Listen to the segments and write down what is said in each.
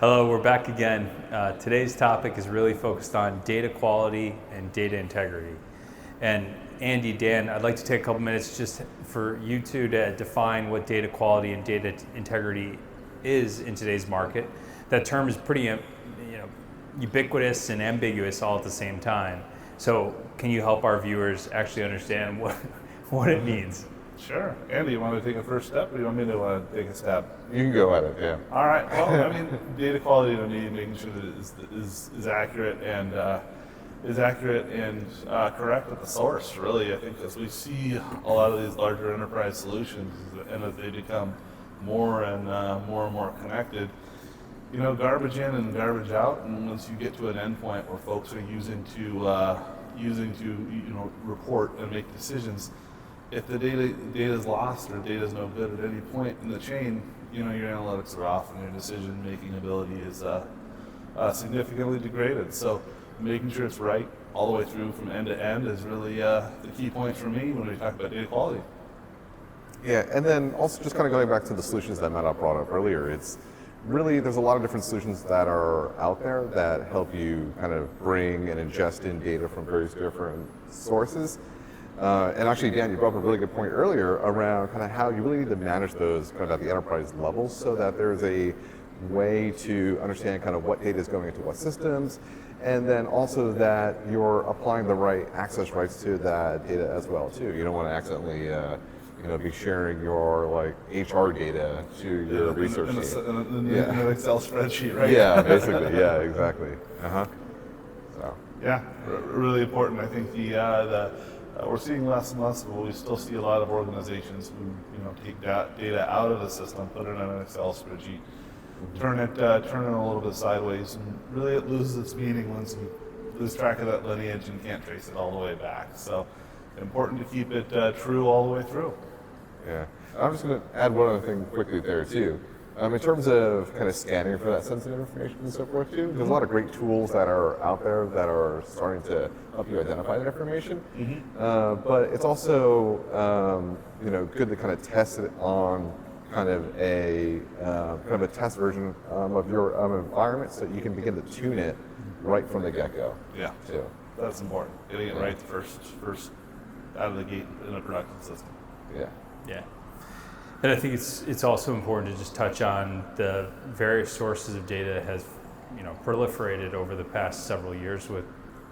Hello, we're back again. Today's topic is really focused on data quality and data integrity. And Andy, Dan, I'd like to take a couple minutes just for you two to define what data quality and data integrity is in today's market. That term is pretty ubiquitous and ambiguous all at the same time. So can you help our viewers actually understand what it means? Sure. Andy, you want to take a first step, or do you want me to take a stab? You can go at it, yeah. All right. Well, I mean, data quality to me, making sure that it is accurate and correct at the source. Really, I think as we see a lot of these larger enterprise solutions, and as they become more and more connected, garbage in and garbage out. And once you get to an endpoint where folks are using to report and make decisions. If the data is lost or data is no good at any point in the chain, your analytics are off and your decision-making ability is significantly degraded. So making sure it's right all the way through from end to end is really the key point for me when we talk about data quality. Yeah, and then also just kind of going back to the solutions that Matt brought up earlier, it's really, there's a lot of different solutions that are out there that help you kind of bring and ingest in data from various different sources. And actually, Dan, you brought up a really good point earlier around kind of how you really need to manage those kind of at the enterprise level so that there's a way to understand kind of what data is going into what systems, and then also that you're applying the right access rights to that data as well too. You don't want to accidentally be sharing your HR data to your research team. In an Excel spreadsheet, right? Yeah, basically. Yeah, exactly. So. Yeah, really important. I think we're seeing less and less, but we still see a lot of organizations who take data out of the system, put it in an Excel spreadsheet, turn it a little bit sideways, and really it loses its meaning once you lose track of that lineage and can't trace it all the way back. So important to keep it true all the way through. Yeah, I'm just going to add one other thing quickly there too. In terms of kind of scanning for that sensitive information and so forth too, there's a lot of great tools that are out there that are starting to help you identify that information. But it's also good to kind of test it on kind of a test version of your environment, so you can begin to tune it right from the get-go. Yeah, too. That's important. Getting it right the first out of the gate in a production system. Yeah. Yeah. And I think it's also important to just touch on the various sources of data has proliferated over the past several years with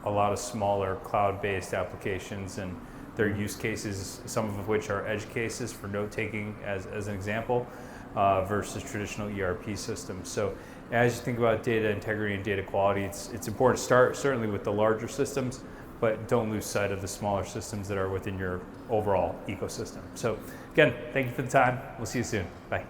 a lot of smaller cloud-based applications and their use cases, some of which are edge cases for note-taking as an example, versus traditional ERP systems. So as you think about data integrity and data quality, it's important to start certainly with the larger systems, but don't lose sight of the smaller systems that are within your overall ecosystem. So again, thank you for the time. We'll see you soon. Bye.